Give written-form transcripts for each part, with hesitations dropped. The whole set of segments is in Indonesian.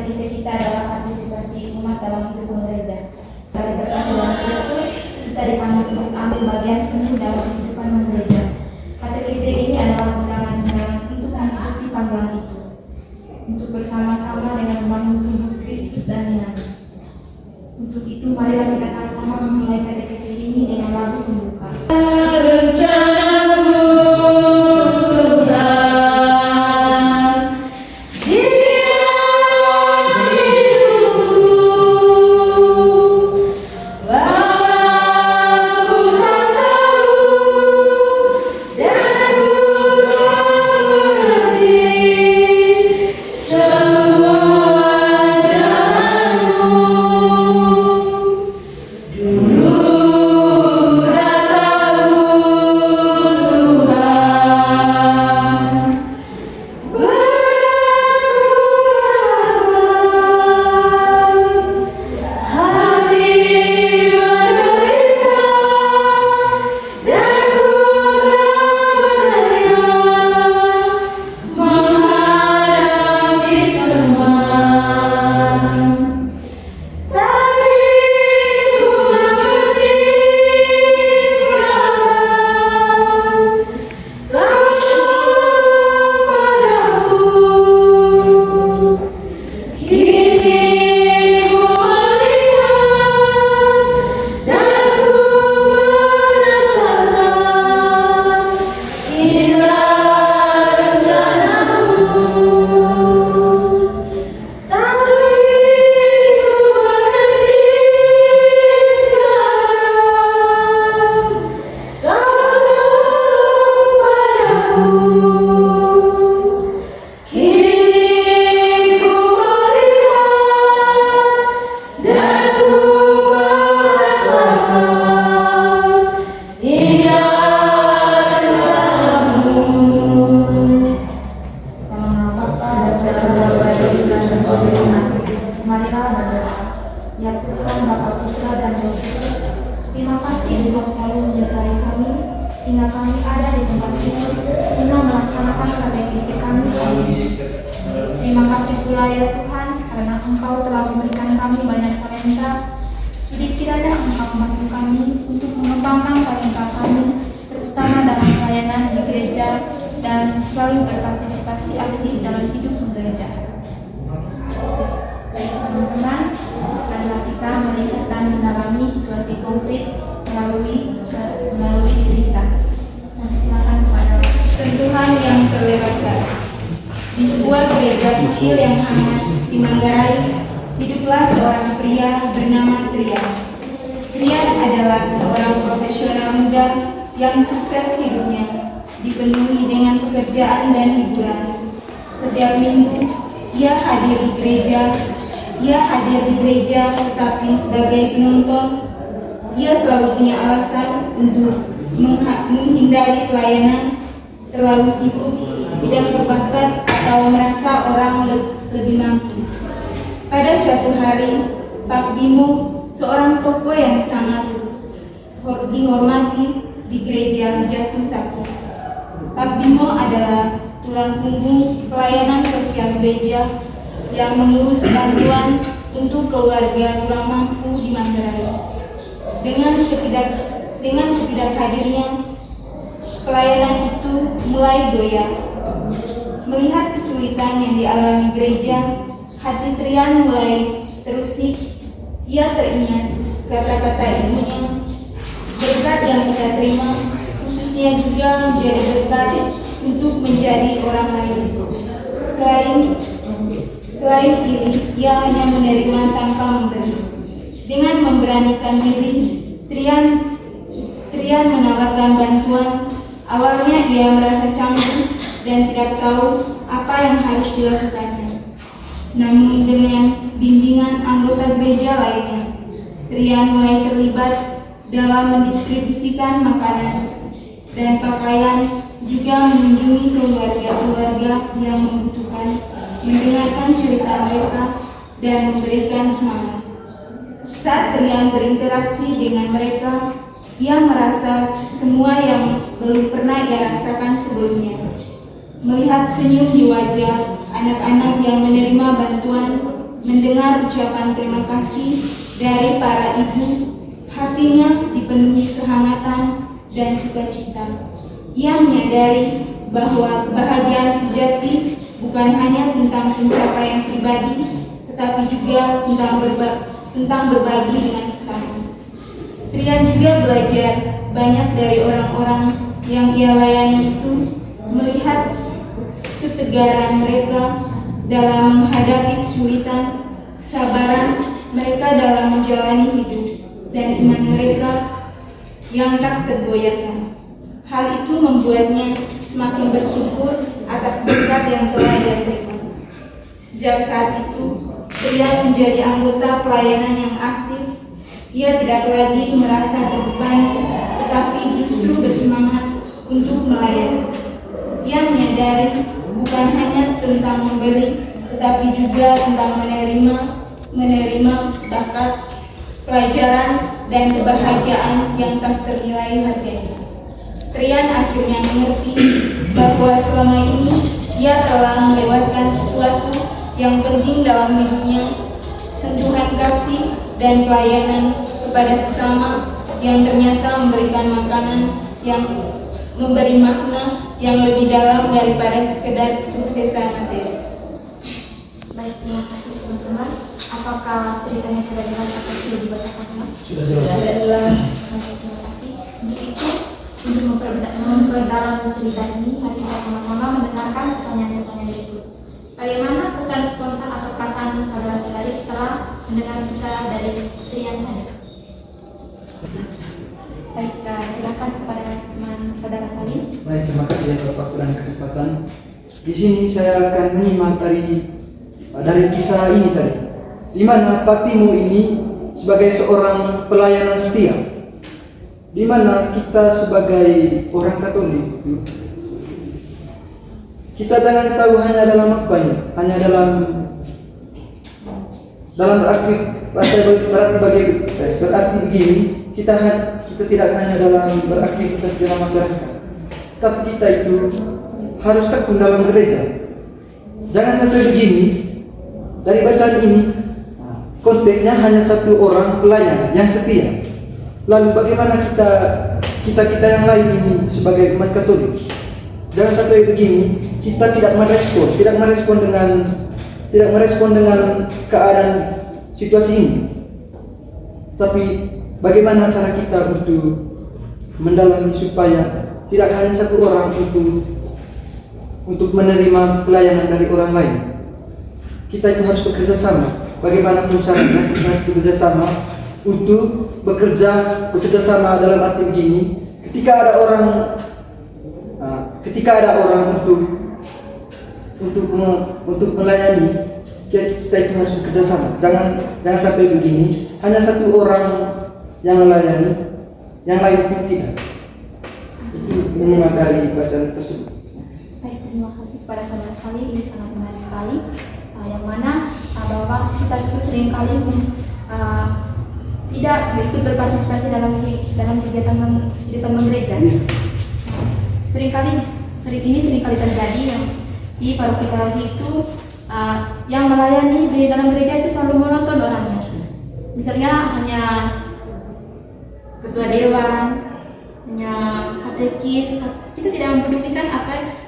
katekisa kita adalah partisipasi umat dalam hidup gereja. Sebagai terkasih dalam Kristus, kita dipanggil untuk ambil bagian penuh dalam kehidupan gereja. Katekisa ini adalah undangan-undangan untuk mengikuti panggilan itu, untuk bersama-sama dengan membangun tubuh Kristus dan dinamis. Untuk itu, marilah kita sama-sama memulai katekisa ini dengan lagu pembuka. Rencanamu tetapi sebagai penonton, ia selalu punya alasan untuk menghindari pelayanan, terlalu sibuk, tidak berbakat, atau merasa orang lebih mampu. Pada suatu hari, Pak Bimo, seorang tokoh yang sangat dihormati di gereja, jatuh sakit. Pak Bimo adalah tulang punggung pelayanan sosial gereja yang mengurus bantuan untuk keluarga kurang mampu di Manggarai. Dengan ketidakhadirnya, pelayanan itu mulai goyah. Melihat kesulitan yang dialami gereja, hati Trian mulai terusik. Ia teringat kata-kata ibunya, berkat yang kita terima khususnya juga menjadi berkat untuk menjadi orang lain. Selain ini, ia hanya menerima tanpa memberi. Dengan memberanikan diri, Trian menawarkan bantuan. Awalnya ia merasa canggung dan tidak tahu apa yang harus dilakukannya. Namun dengan bimbingan anggota gereja lainnya, Trian mulai terlibat dalam mendistribusikan makanan dan pakaian, juga mengunjungi keluarga-keluarga yang membutuhkan, mendengarkan cerita mereka, dan memberikan semangat. Saat Trian berinteraksi dengan mereka, ia merasa semua yang belum pernah ia rasakan sebelumnya. Melihat senyum di wajah anak-anak yang menerima bantuan, mendengar ucapan terima kasih dari para ibu, hatinya dipenuhi kehangatan dan sukacita. Ia menyadari bahwa kebahagiaan sejati bukan hanya tentang pencapaian pribadi, tetapi juga tentang berbagi dengan sesama. Strian juga belajar banyak dari orang-orang yang ia layani itu, melihat ketegaran mereka dalam menghadapi kesulitan, kesabaran mereka dalam menjalani hidup, dan iman mereka yang tak tergoyahkan. Hal itu membuatnya semakin bersyukur atas berkat yang telah ia terima. Sejak saat itu, Strian menjadi anggota pelayanan yang aktif. Ia tidak lagi merasa terbebani, tetapi justru bersemangat untuk melayani. Ia menyadari bukan hanya tentang memberi, tetapi juga tentang menerima bakat, pelajaran, dan kebahagiaan yang tak ternilai harganya. Strian akhirnya mengerti bahwa selama ini ia telah melewatkan sesuatu yang penting dalam hidupnya, sentuhan kasih dan pelayanan kepada sesama yang ternyata memberikan makanan yang memberi makna yang lebih dalam daripada sekedar kesuksesan materi. Baik, terima kasih teman-teman. Apakah ceritanya sudah jelas atau sudah dibacakan? Sudah jelas. Baik, terima kasih. Untuk itu, untuk memperdalam cerita ini, mari kita sama-sama mendengarkan pertanyaan-pertanyaan berikut. Bagaimana pesan spontan atau perasaan saudara-saudari setelah mendengar kisah dari Strian tadi? Baik, silakan kepada teman saudara tadi. Baik, terima kasih atas waktu dan kesempatan. Di sini saya akan menyimak dari kisah ini tadi, di mana Pak Timo ini sebagai seorang pelayanan setia, di mana kita sebagai orang Katolik, kita jangan tahu hanya dalam makbanya, hanya dalam berarti begini, kita tidak hanya dalam beraktivitas dalam masyarakat, tapi kita itu harus tekun dalam gereja. Jangan sampai begini, dari bacaan ini konteksnya hanya satu orang pelayan yang setia. Lalu bagaimana kita yang lain ini sebagai umat Katolik? Jangan sampai begini, kita tidak merespon dengan keadaan situasi ini. Tapi bagaimana cara kita untuk mendalami supaya tidak hanya satu orang untuk menerima pelayanan dari orang lain. Kita itu harus bekerja sama. Bagaimanapun caranya, kita harus bekerja sama untuk bekerja sama dalam arti begini. Ketika ada orang untuk melayani, kita itu harus bekerja sama. Jangan sampai begini, hanya satu orang yang melayani, yang lain pun tidak. Itu menyimak dari bacaan tersebut. Baik, terima kasih kepada saudara kali, ini sangat menarik sekali. Yang mana bahwa kita itu sering kali tidak ikut berpartisipasi dalam kegiatan kehidupan gereja. Sering kali terjadi yang di paroki itu yang melayani di dalam gereja itu selalu monoton orangnya. Misalnya hanya ketua dewan, hanya katekis. Kita tidak mempedulikan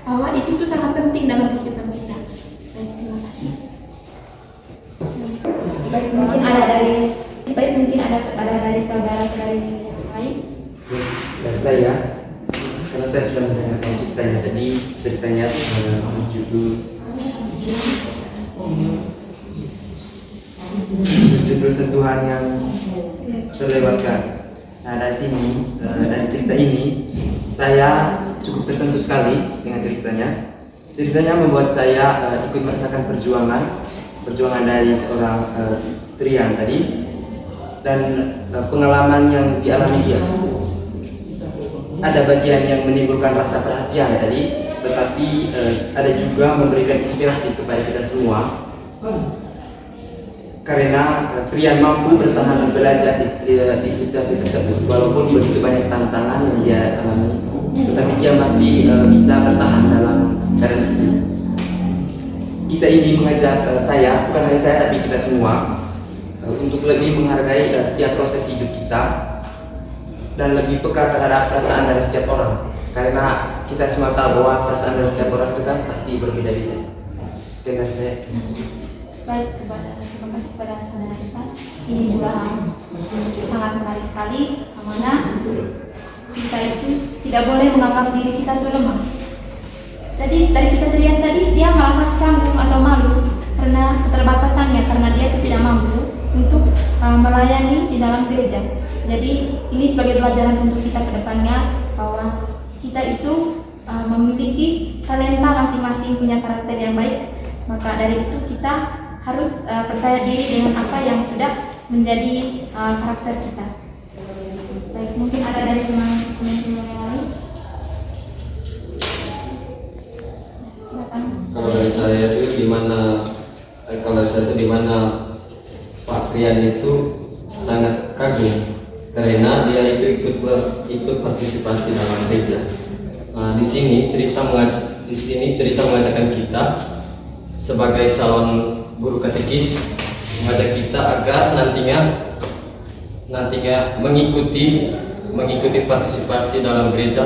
bahwa itu tuh sangat penting dalam kehidupan kita. Baik, terima kasih. Baik, mungkin ada dari saudara-saudari yang lain. Dari saya, karena saya sudah mendengarkan ceritanya berjudul sentuhan yang terlewatkan. Nah, dari sini, dari cerita ini, saya cukup tersentuh sekali dengan ceritanya. Ceritanya membuat saya ikut merasakan perjuangan dari seorang Strian tadi, dan pengalaman yang dialami dia. Ada bagian yang menimbulkan rasa perhatian tadi, tetapi ada juga memberikan inspirasi kepada kita semua. Karena Strian mampu bertahan dan belajar di situasi tersebut, walaupun begitu banyak tantangan yang dia alami, tetapi dia masih bisa bertahan dalam keadaan itu. kisah ini mengajak saya, bukan hanya saya tapi kita semua, untuk lebih menghargai setiap proses hidup kita dan lebih peka terhadap perasaan dari setiap orang, karena kita semua tahu bahwa perasaan dari setiap orang itu kan pasti berbeda-beda. Sekian dari saya. Baik, terima kasih kepada saudara Ivan. Ini juga sangat menarik sekali, karena kita itu tidak boleh menganggap diri kita itu lemah. Jadi dari kisah Trian tadi, dia merasa canggung atau malu karena keterbatasannya, karena dia itu tidak mampu untuk melayani di dalam gereja. Jadi ini sebagai pelajaran untuk kita ke depannya, bahwa kita itu memiliki talenta masing-masing, punya karakter yang baik. Maka dari itu kita harus percaya diri dengan apa yang sudah menjadi karakter kita. Baik, mungkin ada dari teman-teman yang lain. Silakan. Kalau dari saya itu di mana Pak Prian itu sangat kagum karena dia itu ikut partisipasi dalam gereja. Nah, di sini cerita mengajarkan kita sebagai calon guru katekis, mengajak kita agar nantinya mengikuti partisipasi dalam gereja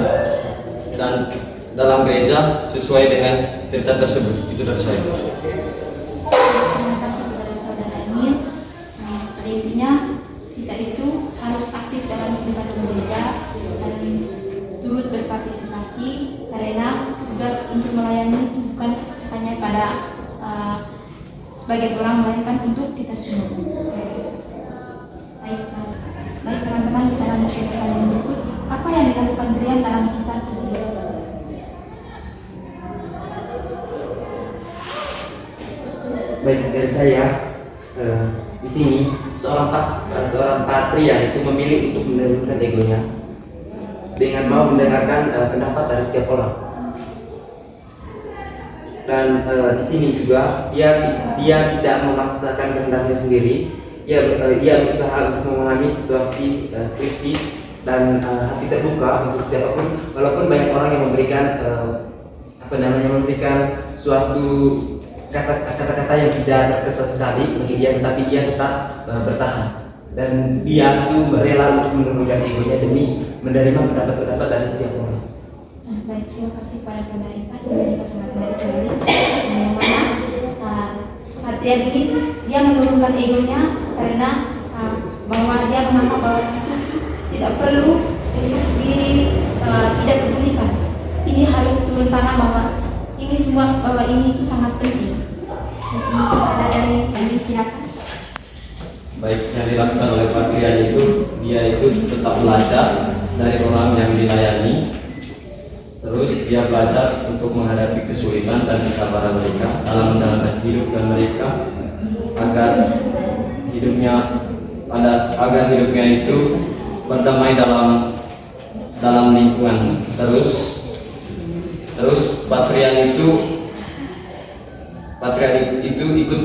dan dalam gereja sesuai dengan cerita tersebut. Itu dari saya. Terima kasih kepada saudara Emil. Pada intinya kita itu harus aktif dalam kehidupan gereja dan turut berpartisipasi, karena tugas untuk melayani itu bukan hanya pada sebagian orang, melainkan untuk kita semua. Baik teman-teman, kita lanjut ke pertanyaan berikut. Apa yang dilakukan Trian dalam kisah tersebut? Baik, dari saya di sini seorang Trian itu memilih untuk menurunkan egonya dengan mau mendengarkan pendapat dari setiap orang. Dan di sini juga dia tidak memaksakan kehendaknya sendiri. Dia berusaha untuk memahami situasi kritis dan hati terbuka untuk siapapun, walaupun banyak orang yang memberikan suatu kata-kata yang tidak terkesan sekali bagi dia, tetapi dia tetap bertahan, dan dia itu rela untuk menurunkan egonya demi menerima pendapat-pendapat dari setiap orang. Baik, terima kasih kepada saudara Ivan. Ini juga sangat menarik sekali, yang mana Trian ini dia menurunkan egonya karena bahwa dia menganggap bahwa itu tidak perlu untuk tidak pedulikan. Ini harus turun tangan bahwa ini semua, bahwa ini itu sangat penting. Mungkin ada dari kami, silakan. Baik, yang dilakukan oleh Pak Prian itu, dia itu tetap belajar dari orang yang dilayani. Terus dia belajar untuk menghadapi kesulitan dan kesabaran mereka dalam menjalankan hidup dan mereka agar hidupnya itu berdamai dalam lingkungan. Terus Pak Trian itu ikut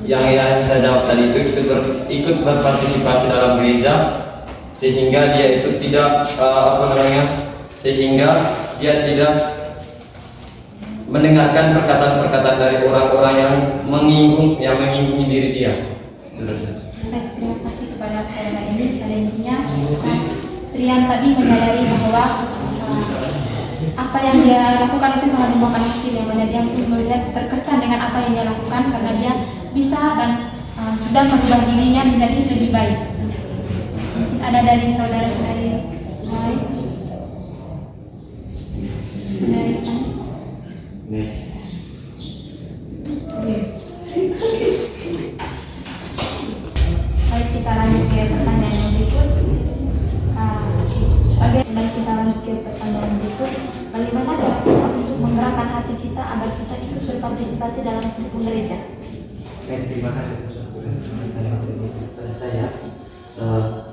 yang saya jawab tadi itu ikut berpartisipasi dalam gereja, sehingga dia itu tidak dia tidak mendengarkan perkataan-perkataan dari orang-orang yang menyinggung diri dia. Baik, terima kasih kepada saudara ini. Pada intinya Trian tadi menyadari bahwa apa yang dia lakukan itu sangat membuahkan hasil, yang mana dia melihat terkesan dengan apa yang dia lakukan, karena dia bisa dan sudah merubah dirinya menjadi lebih baik. Mungkin ada dari saudara-saudari lain. Next. Baik, kita lanjut ke pertanyaan yang berikut. Bagaimana cara kita untuk menggerakkan hati kita agar kita ikut berpartisipasi dalam hidup gereja? Terima kasih atas waktu dan kesempatan kepada saya.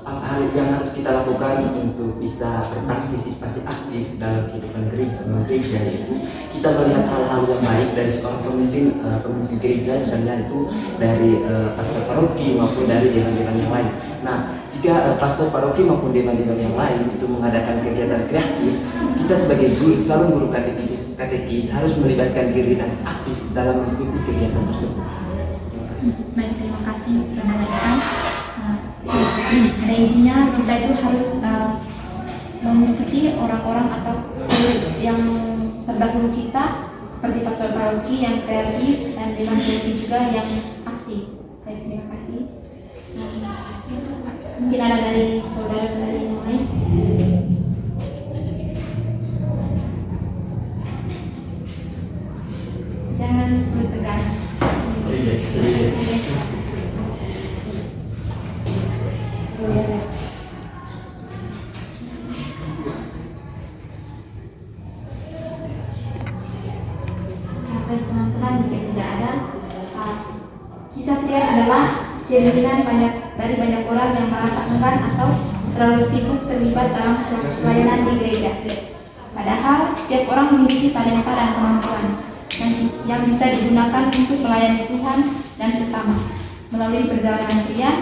Apa hal yang harus kita lakukan untuk bisa berpartisipasi aktif dalam kehidupan gereja, yaitu kita melihat hal-hal yang baik dari seorang pemimpin gereja, misalnya itu dari pastor paroki maupun dari dewan-dewan yang lain. Nah, jika pastor paroki maupun dewan-dewan yang lain itu mengadakan kegiatan kreatif, kita sebagai calon guru katekis katekis harus melibatkan diri dan aktif dalam mengikuti kegiatan tersebut. Terima kasih. Baik, terima kasih sudah menanyakan. Pada intinya kita itu harus mengikuti orang-orang atau yang terdahulu kita, seperti pastor paroki yang kreatif dan dewan paroki juga yang aktif. Baik, terima kasih. Mungkin ada dari saudara-saudari yang lain. Jangan perlu tegas. Relax. Baik teman-teman, jika tidak ada, kisah triad adalah cerminan dari banyak orang yang merasa enggan atau terlalu sibuk terlibat dalam pelayanan di gereja. Padahal setiap orang memiliki talenta dan kemampuan yang bisa digunakan untuk melayani Tuhan dan sesama. Melalui perjalanan triad,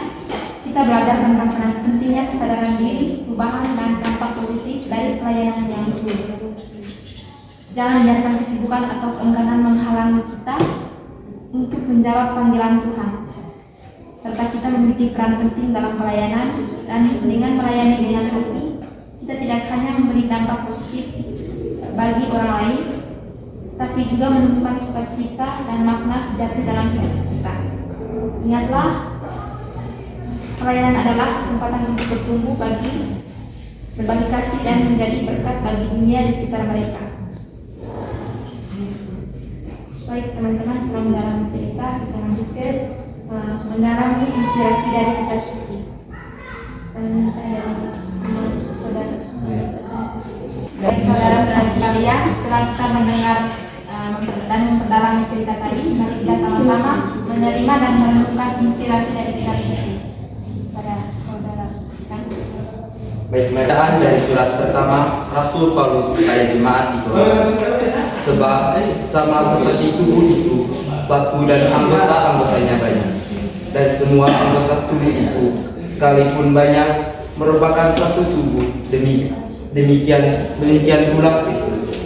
kita belajar tentang pentingnya kesadaran diri, perubahan dan dampak positif dari pelayanan yang tulus. Jangan biarkan kesibukan atau keengganan menghalangi kita untuk menjawab panggilan Tuhan. Serta kita memiliki peran penting dalam pelayanan, dan dengan melayani dengan hati, kita tidak hanya memberi dampak positif bagi orang lain, tapi juga menemukan sukacita dan makna sejati dalam hidup kita. Ingatlah, pelayanan adalah kesempatan untuk bertumbuh berbagi kasih dan menjadi berkat bagi dunia di sekitar mereka. Baik teman-teman, setelah mendalami cerita, kita lanjut ke mendalami inspirasi dari kitab suci. Saya minta dari saudara. Baik saudara-saudara sekalian, setelah kita mendengar dan memperdalami cerita tadi, mari kita sama-sama menerima dan menemukan inspirasi dari kitab suci. Pada saudara kan? Baik, bacaan dari surat pertama Rasul Paulus kepada jemaat di Korintus. Sebab sama seperti tubuh itu, satu dan anggota-anggotanya banyak, dan semua anggota tubuh itu sekalipun banyak merupakan satu tubuh. Demikian pula Kristus.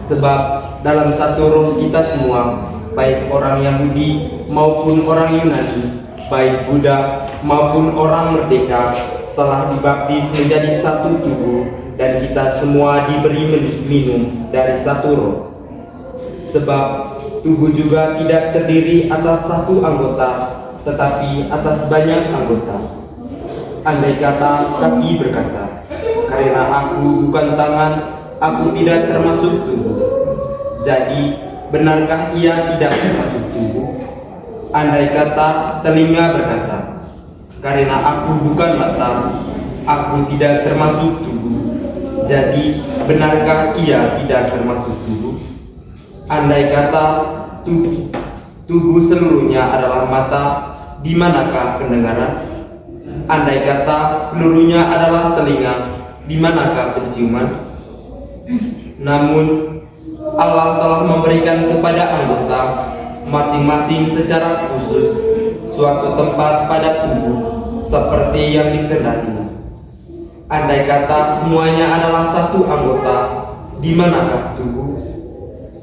Sebab dalam satu roh kita semua, baik orang Yahudi maupun orang Yunani, baik budak maupun orang merdeka, telah dibaptis menjadi satu tubuh, dan kita semua diberi minum dari satu roh. Sebab tubuh juga tidak terdiri atas satu anggota, tetapi atas banyak anggota. Andai kata kaki berkata, karena aku bukan tangan, aku tidak termasuk tubuh. Jadi, benarkah ia tidak termasuk tubuh? Andai kata telinga berkata, karena aku bukan mata, aku tidak termasuk tubuh. Jadi, benarkah ia tidak termasuk tubuh? Andai kata tubuh seluruhnya adalah mata, di manakah pendengaran? Andai kata seluruhnya adalah telinga, di manakah penciuman? Namun Allah telah memberikan kepada anggota masing-masing secara khusus suatu tempat pada tubuh seperti yang dikehendakinya. Andai kata semuanya adalah satu anggota, di manakah tubuh?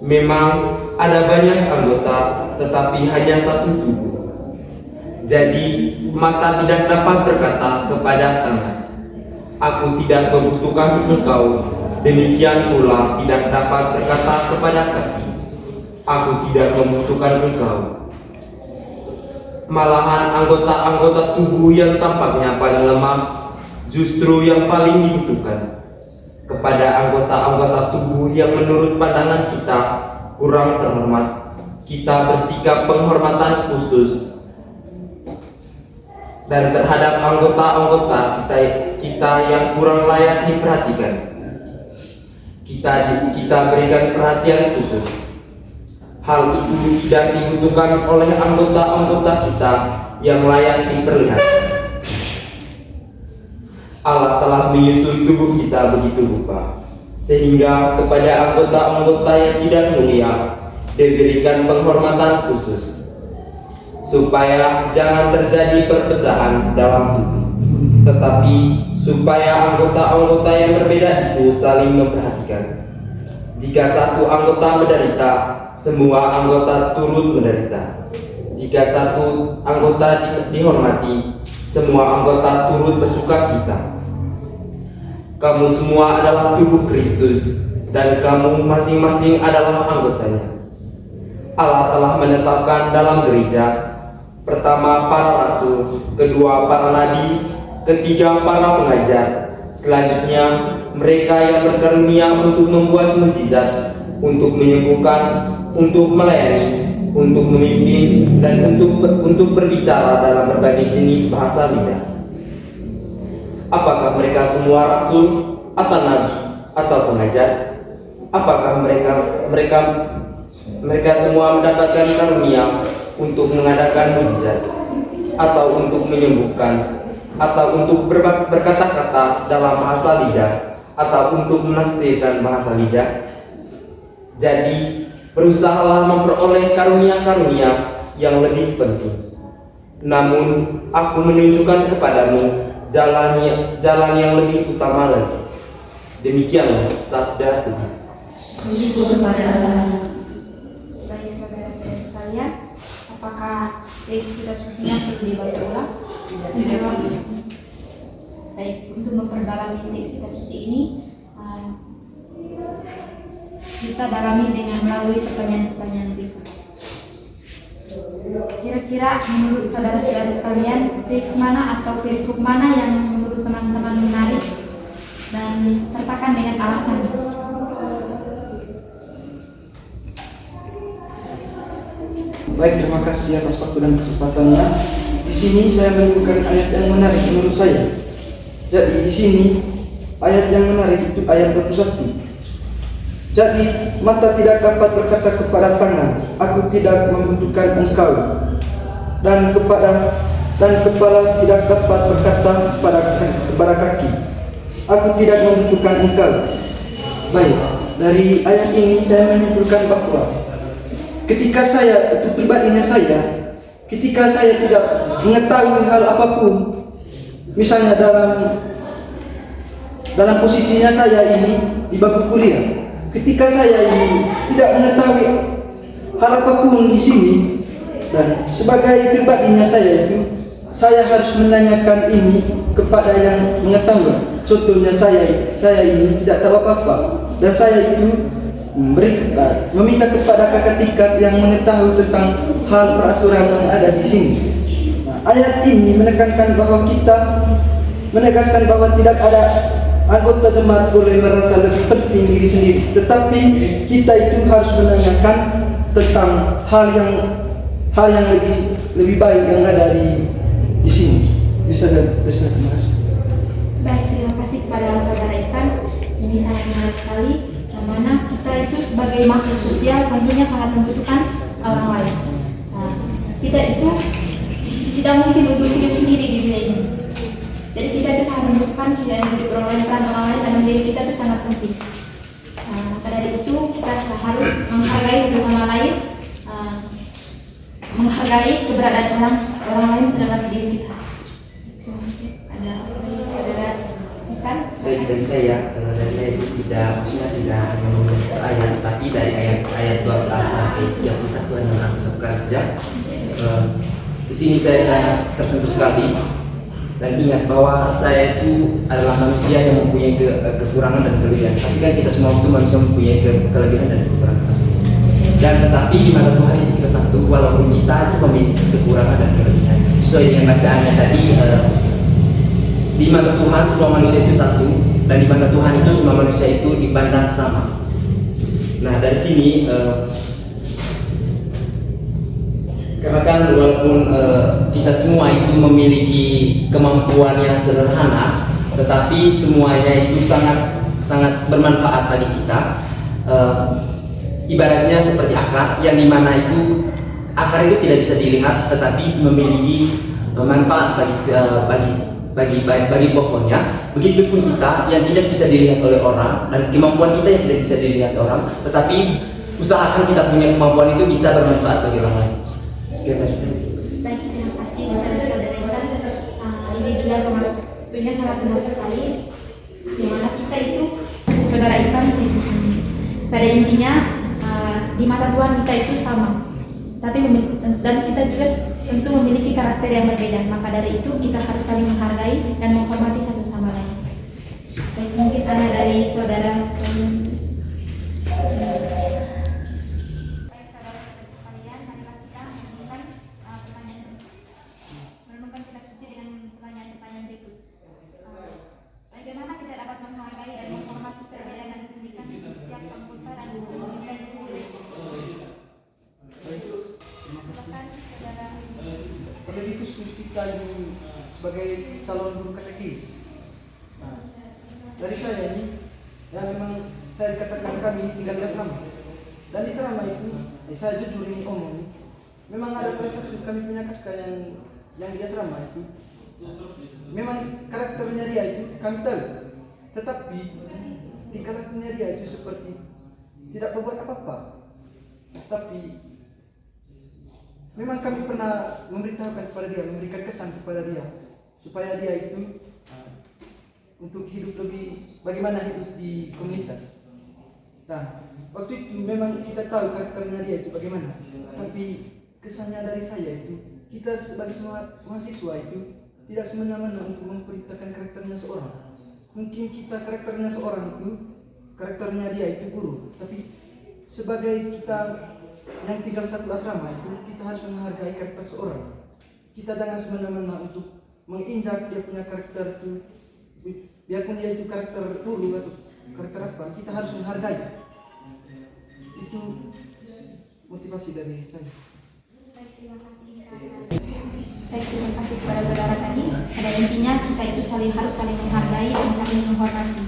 Memang ada banyak anggota, tetapi hanya satu tubuh. Jadi mata tidak dapat berkata kepada tangan, aku tidak membutuhkan engkau. Demikian pula tidak dapat berkata kepada kaki, aku tidak membutuhkan engkau. Malahan anggota-anggota tubuh yang tampaknya paling lemah justru yang paling dibutuhkan. Kepada anggota-anggota tubuh yang menurut pandangan kita kurang terhormat, kita bersikap penghormatan khusus. Dan terhadap anggota-anggota kita yang kurang layak diperhatikan, kita berikan perhatian khusus. Hal itu tidak dibutuhkan oleh anggota-anggota kita yang layak diperlihatkan. Allah telah menyusun tubuh kita begitu rupa, sehingga kepada anggota-anggota yang tidak mulia diberikan penghormatan khusus, supaya jangan terjadi perpecahan dalam tubuh, tetapi supaya anggota-anggota yang berbeda itu saling memperhatikan. Jika satu anggota menderita, semua anggota turut menderita. Jika satu anggota dihormati, semua anggota turut bersukacita. Kamu semua adalah tubuh Kristus, dan kamu masing-masing adalah anggotanya. Allah telah menetapkan dalam gereja, pertama para rasul, kedua para nabi, ketiga para pengajar, selanjutnya mereka yang berkarunia untuk membuat mukjizat, untuk menyembuhkan, untuk melayani, untuk memimpin, dan untuk berbicara dalam berbagai jenis bahasa lidah. Apakah mereka semua rasul, atau nabi, atau pengajar? Apakah mereka semua mendapatkan karunia untuk mengadakan mukjizat, atau untuk menyembuhkan, atau untuk berkata-kata dalam bahasa lidah, atau untuk menafsirkan bahasa lidah? Jadi, berusahalah memperoleh karunia-karunia yang lebih penting. Namun, aku menunjukkan kepadamu jalan yang lebih utama lagi. Demikianlah sabda Tuhan. Baik saudara-saudara sekalian, apakah teks kitab sucinya perlu dibaca ulang? Tidak. Baik, untuk memperdalami teks kitab suci ini, kita dalami dengan melalui pertanyaan-pertanyaan berikut. Kira-kira menurut saudara-saudara sekalian, teks mana atau perikop mana yang menurut teman-teman menarik, dan sertakan dengan alasannya. Baik, terima kasih atas waktu dan kesempatannya. Di sini saya menemukan ayat yang menarik menurut saya. Jadi di sini ayat yang menarik itu ayat 21. Jadi mata tidak dapat berkata kepada tangan, aku tidak membutuhkan engkau, dan kepala tidak dapat berkata kepada kaki, aku tidak membutuhkan engkau. Baik, dari ayat ini saya menyimpulkan bahwa ketika saya, itu pribadinya saya, ketika saya tidak mengetahui hal apapun, misalnya dalam posisinya saya ini di bangku kuliah, ketika saya ini tidak mengetahui hal apapun di sini, dan sebagai pribadinya saya itu, saya harus menanyakan ini kepada yang mengetahui. Contohnya saya ini tidak tahu apa-apa, dan saya itu meminta kepada kakak tingkat yang mengetahui tentang hal peraturan yang ada di sini. Nah, ayat ini menekankan bahwa menegaskan bahwa tidak ada anggota jemaat boleh merasa lebih penting diri sendiri, tetapi kita itu harus menanyakan tentang hal yang lebih baik yang ada di sini. Bisa terima kasih. Baik, terima kasih kepada saudara Ivan. Ini sangat menarik sekali, yang mana kita itu sebagai makhluk sosial tentunya sangat membutuhkan orang lain. Nah, kita itu tidak mungkin untuk hidup sendiri di dunia ini. Jadi kita itu sangat membutuhkan hidup orang lain, peran orang lain dalam diri kita itu sangat penting. Maka dari itu kita harus menghargai satu sama lain, menghargai keberadaan orang lain dalam diri kita. Ada saudara Ivan? Dari saya itu tidak membaca ayat, tapi dari ayat 12 sampai 31 yang aku sebutkan saja. Di sini saya sangat tersentuh sekali, dan ingat bahwa saya itu adalah manusia yang mempunyai kekurangan dan kelebihan. Pasti kan kita semua itu manusia mempunyai kelebihan dan kekurangan pasti. Dan tetapi di mata Tuhan itu kita satu, walaupun kita itu memiliki kekurangan dan kelebihan. Sesuai dengan bacaannya tadi, di mata Tuhan semua manusia itu satu, dan di mata Tuhan itu semua manusia itu dipandang sama. Nah, dari sini karena kan walaupun kita semua itu memiliki kemampuan yang sederhana, tetapi semuanya itu sangat bermanfaat bagi kita. Ibaratnya seperti akar, yang dimana itu akar itu tidak bisa dilihat, tetapi memiliki manfaat bagi pohonnya. Begitupun kita yang tidak bisa dilihat oleh orang, dan kemampuan kita yang tidak bisa dilihat orang, tetapi usahakan kita punya kemampuan itu bisa bermanfaat bagi orang lain. Sekian dari saya. Baik, terima kasih kepada saudara Ivan. Ini juga tentunya sangat menarik sekali, di mana kita itu saudara Ivan. pada intinya di mata Tuhan kita itu sama, tapi dan kita juga tentu memiliki karakter yang berbeda. Maka dari itu kita harus saling menghargai dan menghormati satu sama lain. Baik, mungkin ada dari saudara sekalian. Baik, saudara-saudara sekalian, marilah kita merenungkan kitab suci dengan pertanyaan-pertanyaan berikut. Bagaimana kita dapat menghargai dan menghormati perbedaan dan keunikan setiap anggota dan komunitas gereja? Silakan, saudara. Apalagi khusus kita sebagai calon guru katekis. Nah, dari saya ini, ya memang saya dikatakan kami tinggal di asrama. Dan di asrama itu, saya jujur ini omong, memang ada salah satu kami punya kakak yang di asrama itu. Memang karakternya dia itu kami tahu, tetapi di karakternya dia itu seperti tidak berbuat apa-apa. Tapi memang kami pernah memberitahukan kepada dia, memberikan kesan kepada dia supaya dia itu untuk hidup lebih, bagaimana hidup di komunitas. Nah, waktu itu memang kita tahu karakternya dia itu bagaimana, tapi kesannya dari saya itu, kita sebagai semua mahasiswa itu tidak semena-mena untuk memberitakan karakternya seorang. Mungkin kita karakternya seorang itu, karakternya dia itu guru, tapi sebagai kita yang tinggal satu asrama itu, kita harus menghargai karakter seorang. Kita jangan semena-mena untuk menginjak dia punya karakter itu, biarpun dia itu karakter guru atau karakter apa, kita harus menghargai. Itu motivasi dari saya. Baik, terima kasih kepada saudara tadi. Pada intinya kita itu harus saling menghargai dan saling menghormati.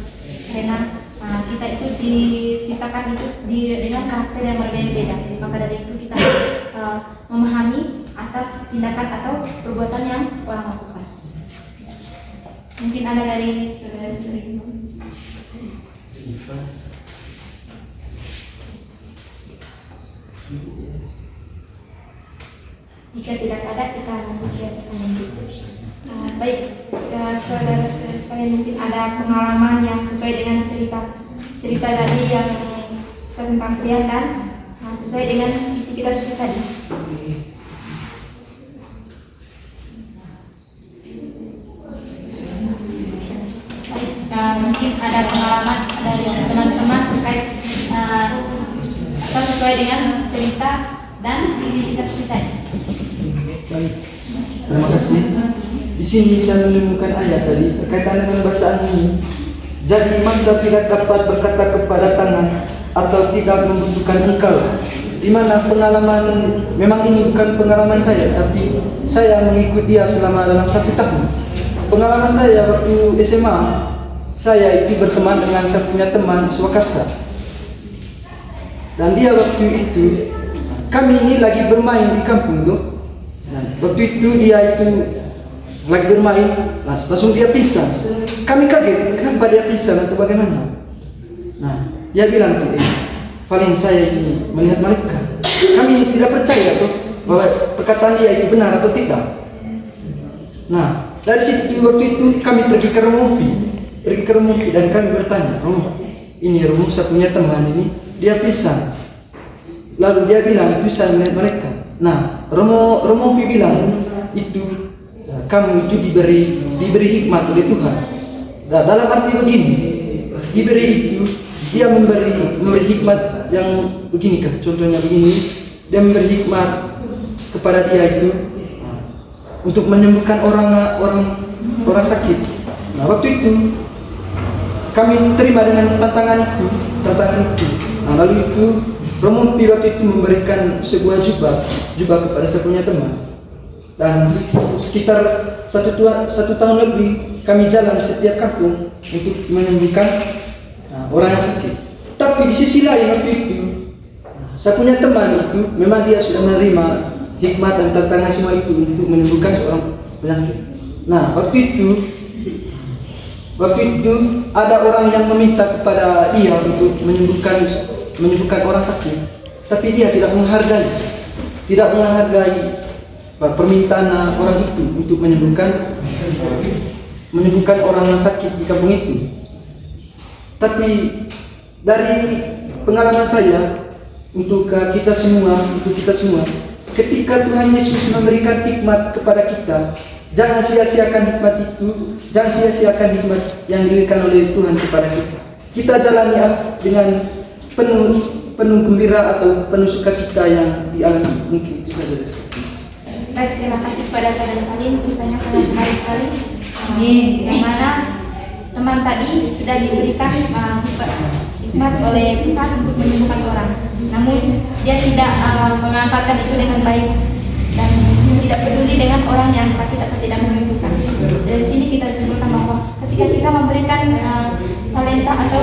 Karena kita itu diciptakan itu dengan karakter yang berbeda-beda. Maka dari itu kita harus memahami atas tindakan atau perbuatan yang orang lakukan. Mungkin ada dari saudara-saudari. Jika tidak ada, kita lanjut ke pertanyaan berikutnya. Baik, saudara-saudara sekalian, mungkin ada pengalaman yang sesuai dengan cerita tadi yang tentang Trian dan sesuai dengan sisi kitab suci tadi. Mungkin ada pengalaman dari teman-teman terkait atau sesuai dengan cerita dan isi kitab suci tadi. Baik, terima kasih. Di sini saya menemukan ayat tadi berkaitan dengan bacaan ini. Jadi maka tidak dapat berkata kepada tangan atau tidak membutuhkan engkau. Di mana pengalaman, memang ini bukan pengalaman saya, tapi saya mengikuti dia selama dalam 1 tahun. Pengalaman saya waktu SMA, saya itu berteman dengan saya punya teman Swakasa. Dan dia waktu itu, kami ini lagi bermain di kampung loh. Waktu itu dia itu lagi bermain, langsung dia pisah. Kami kaget, kenapa dia pisah atau bagaimana? Nah, dia bilang paling saya ini melihat mereka. Kami ini tidak percaya tuh bahwa perkataan dia itu benar atau tidak. Nah, dari situ waktu itu kami pergi ke Romopi, dan kami bertanya, ini Romo saya punya teman ini, dia pisah. Lalu dia bilang itu saya melihat mereka. Nah, Romopi bilang itu kamu itu diberi hikmat oleh Tuhan. Nah, dalam arti begini, diberi itu dia memberi hikmat yang begini kah? Contohnya begini, dia memberi hikmat kepada dia itu untuk menyembuhkan orang sakit. Nah, waktu itu kami terima dengan tantangan itu. Nah, lalu itu Romopi waktu itu memberikan sebuah jubah kepada saya punya teman. Dan sekitar satu tahun lebih kami jalan setiap kampung untuk menyembuhkan orang yang sakit. Tapi di sisi lain waktu itu saya punya teman itu memang dia sudah menerima hikmat dan tantangan semua itu untuk menyembuhkan seorang penyakit. Nah, waktu itu ada orang yang meminta kepada dia untuk menyembuhkan orang sakit, tapi dia tidak menghargai permintaan orang itu untuk menyembuhkan orang yang sakit di kampung itu. Tapi dari pengalaman saya untuk kita semua, ketika Tuhan Yesus memberikan hikmat kepada kita, jangan sia-siakan hikmat itu, jangan sia-siakan hikmat yang diberikan oleh Tuhan kepada kita. Kita jalani dengan penuh gembira atau penuh sukacita yang dialami. Mungkin itu saja. Baik, terima kasih kepada saudara Salim, ceritanya sangat menarik sekali. Yang mana teman tadi sudah diberikan hikmat oleh Tuhan untuk menyembuhkan orang. Namun dia tidak memanfaatkan itu dengan baik dan tidak peduli dengan orang yang sakit atau tidak membutuhkan. Dari sini kita simpulkan bahwa ketika kita memberikan talenta atau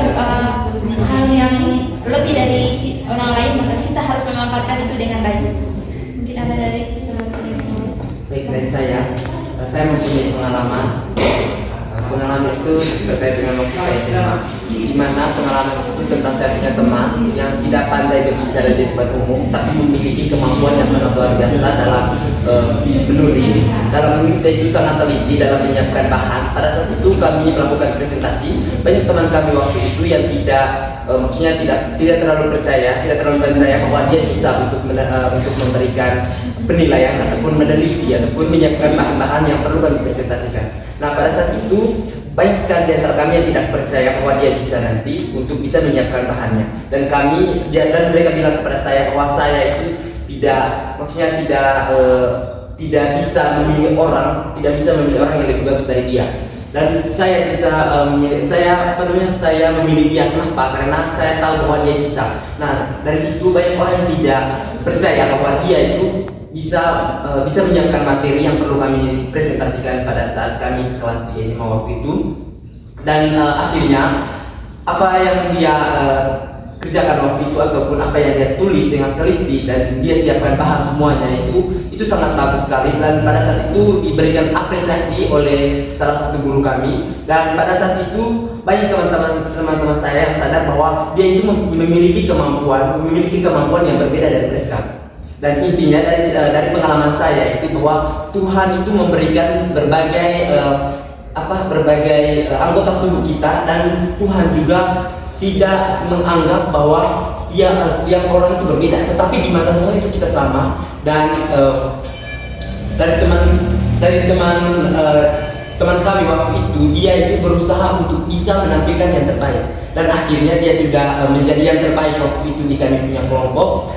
hal yang lebih dari orang lain, maka kita harus memanfaatkan itu dengan baik. Mungkin ada dari Baik, dari saya mempunyai pengalaman. Pengalaman itu terkait dengan waktu saya SMA, di mana pengalaman itu tentang saya punya teman yang tidak pandai berbicara di depan umum, tapi memiliki kemampuan yang sangat luar biasa dalam menulis. Dalam menulis itu sangat teliti dalam menyiapkan bahan. Pada saat itu kami melakukan presentasi, banyak teman kami waktu itu yang maksudnya tidak terlalu percaya bahwa dia bisa untuk memberikan penilaian ataupun meneliti ataupun menyiapkan bahan-bahan yang perlu kami presentasikan. Nah, pada saat itu banyak sekali di antara kami yang tidak percaya bahwa dia bisa nanti untuk bisa menyiapkan bahannya. Dan mereka bilang kepada saya bahwa saya itu tidak bisa memilih orang yang lebih bagus dari dia. Dan saya bisa saya memilih dia. Kenapa? Karena saya tahu bahwa dia bisa. Nah, dari situ banyak orang yang tidak percaya bahwa dia itu bisa menyiapkan materi yang perlu kami presentasikan pada saat kami kelas di SMA waktu itu. Dan akhirnya apa yang dia kerjakan waktu itu ataupun apa yang dia tulis dengan teliti dan dia siapkan bahan semuanya itu sangat bagus sekali. Dan pada saat itu diberikan apresiasi oleh salah satu guru kami. Dan pada saat itu banyak teman-teman saya yang sadar bahwa dia itu memiliki kemampuan yang berbeda dari mereka. Dan intinya dari pengalaman saya itu bahwa Tuhan itu memberikan berbagai anggota tubuh kita, dan Tuhan juga tidak menganggap bahwa setiap orang itu berbeda, tetapi di mata Tuhan itu kita sama. Dan dari teman kami waktu itu, dia itu berusaha untuk bisa menampilkan yang terbaik, dan akhirnya dia sudah menjadi yang terbaik waktu itu di kami punya kelompok.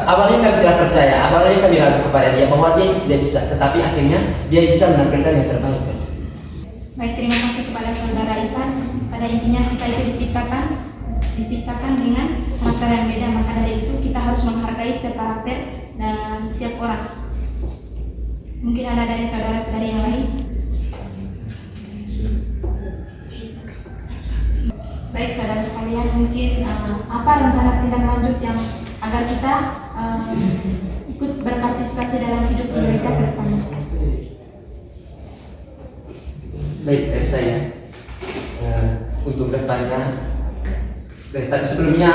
Awalnya kami tidak percaya, awalnya kami ragu kepada dia bahwa dia tidak bisa, tetapi akhirnya dia bisa menampilkan yang terbaik. Baik, terima kasih kepada saudara Ivan. Pada intinya kita itu diciptakan dengan karakter yang beda, maka dari itu kita harus menghargai setiap karakter dan setiap orang. Mungkin ada dari saudara-saudari yang lain. Baik, saudara sekalian, mungkin apa rencana tindak lanjut yang agar kita ikut berpartisipasi dalam hidup gereja ke depannya? Baik, dari saya untuk depannya, tapi sebelumnya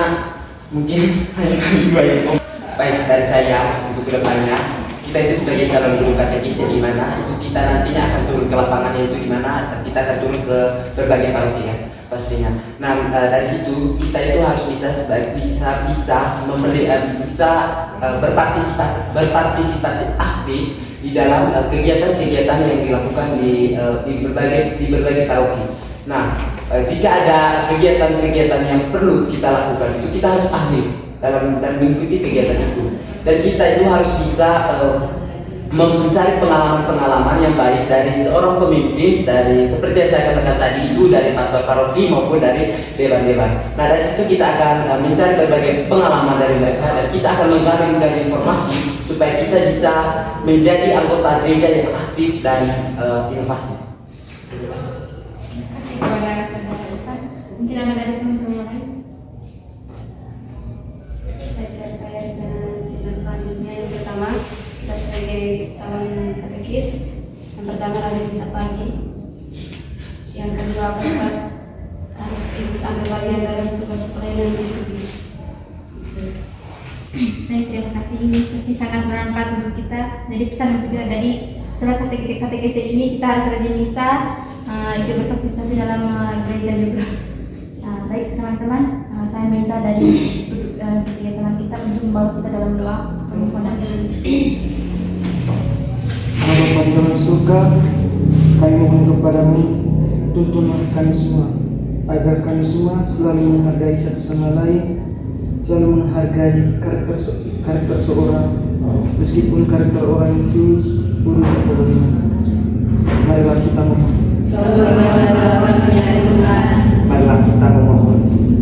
mungkin hanya kami dua yang ngomong. Baik, dari saya untuk depannya, kita itu sebagai calon guru katekis di mana itu kita nantinya akan turun ke lapangan, yaitu di mana kita akan turun ke berbagai paroki ya, pastinya. Nah, dari situ kita itu harus bisa berpartisipasi aktif di dalam kegiatan-kegiatan yang dilakukan di berbagai paroki. Nah, jika ada kegiatan-kegiatan yang perlu kita lakukan, itu kita harus aktif dalam mengikuti kegiatan itu. Dan kita itu harus bisa mencari pengalaman-pengalaman yang baik dari seorang pemimpin, dari seperti yang saya katakan tadi itu, dari pastor paroki maupun dari dewan-dewan. Nah, dari situ kita akan mencari berbagai pengalaman dari mereka, dan kita akan menggali informasi supaya kita bisa menjadi anggota gereja yang aktif dan inovatif. Terima kasih kepada saudara Ivan. Mungkin ada dari teman-teman yang lain. Dari saya rencana tindak lanjutnya, yang pertama kita sebagai calon katekis, yang pertama rajin misa pagi, yang kedua harus ikut ambil bagian dalam tugas pelayanan hidup. Baik, terima kasih, ini pasti sangat bermanfaat untuk kita. Jadi pesan juga dari setelah katekis ini kita harus rajin misa, ikut berpartisipasi dalam gereja juga. Baik teman-teman, saya minta dari ketiga teman kita untuk membawa kita dalam doa permohonan. Bapa di dalam surga, kami mohon kepadamu, tuntunlah kami semua, agar kami semua selalu menghargai satu sama lain, selalu menghargai karakter seorang, meskipun karakter orang itu buruk atau bagaimana. Marilah kita memohon. Marilah kita memohon.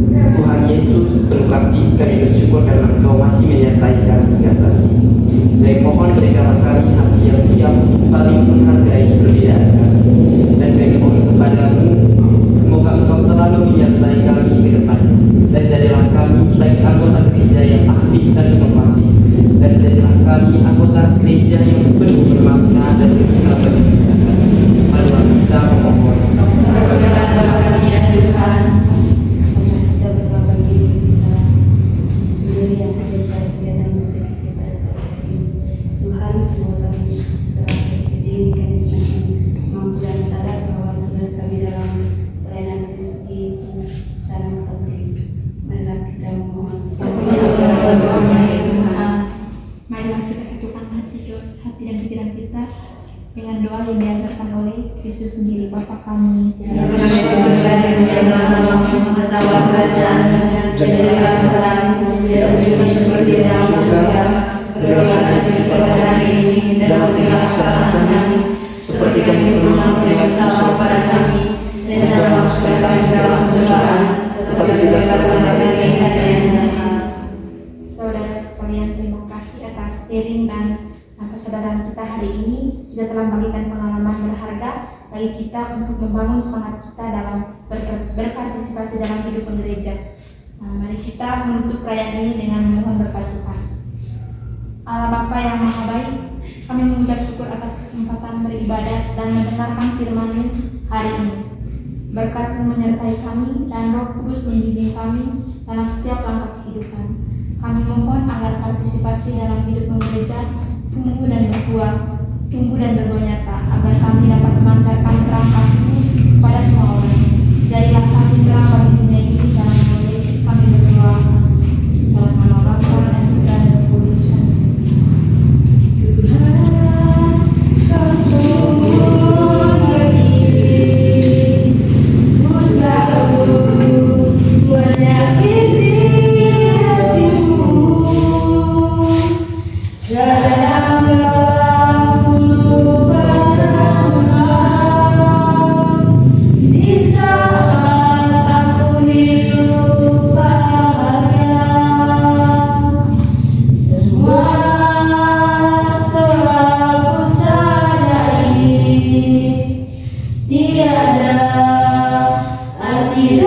Tuhan Yesus, penuh kasih, kami bersyukur karena Engkau masih menyertai kami hingga saat ini. Dan mohon berikanlah kami hati yang siap untuk saling menghargai perbedaan kami. Dan kami mohon kepadamu, semoga Engkau selalu menyertai kami ke depan. Dan jadilah kami sebagai anggota gereja yang aktif dan inovatif. Dan jadilah kami anggota gereja yang penuh bermakna dan berguna bagi masyarakat. Marilah kita memohon. Kita berdoa bagi kita sendiri yang hadir pada kegiatan katekis pada hari ini. Tuhan, semoga setelah katekis ini kami semakin mampu dan sadar bahwa tugas kami dalam pelayanan liturgi itu sangat penting. Marilah kita memohon. Marilah kita satukan hati dan pikiran kita dengan doa yang diajarkan oleh Kristus sendiri, Bapa kami. seperti kami mengenal salah pada kami, dan jangan masukkan kami dalam cobaan, tetapi bebaskan kami dari yang jahat. Saudara sekalian, terima kasih atas sharing dan persaudaraan kita hari ini. Kita telah membagikan pengalaman berharga bagi kita untuk membangun semangat kita dalam berpartisipasi dalam hidup gereja. Mari kita menutup perayaan ini dengan memohon berkat Tuhan. Allah Bapa yang Maha Baik, kami mengucap syukur atas kesempatan beribadah dan mendengarkan firman-Mu hari ini. Berkat-Mu menyertai kami dan Roh Kudus membimbing kami dalam setiap langkah kehidupan. Kami mohon agar partisipasi dalam hidup gereja tumbuh dan berbuah nyata, agar kami dapat memancarkan terang kasih-Mu kepada semua orang. Jadilah kami terang bagi dunia ini, dalam nama Yesus kami berdoa. Dalam nama Bapa dan Putra dan Roh Kudus. Tuhan, Kau sungguh berdiri, Ku selalu menyakiti hatimu. Kadang-kadang ku lupakan di saat aku hidup bahagia. Semua telah ku sadari, tiada arti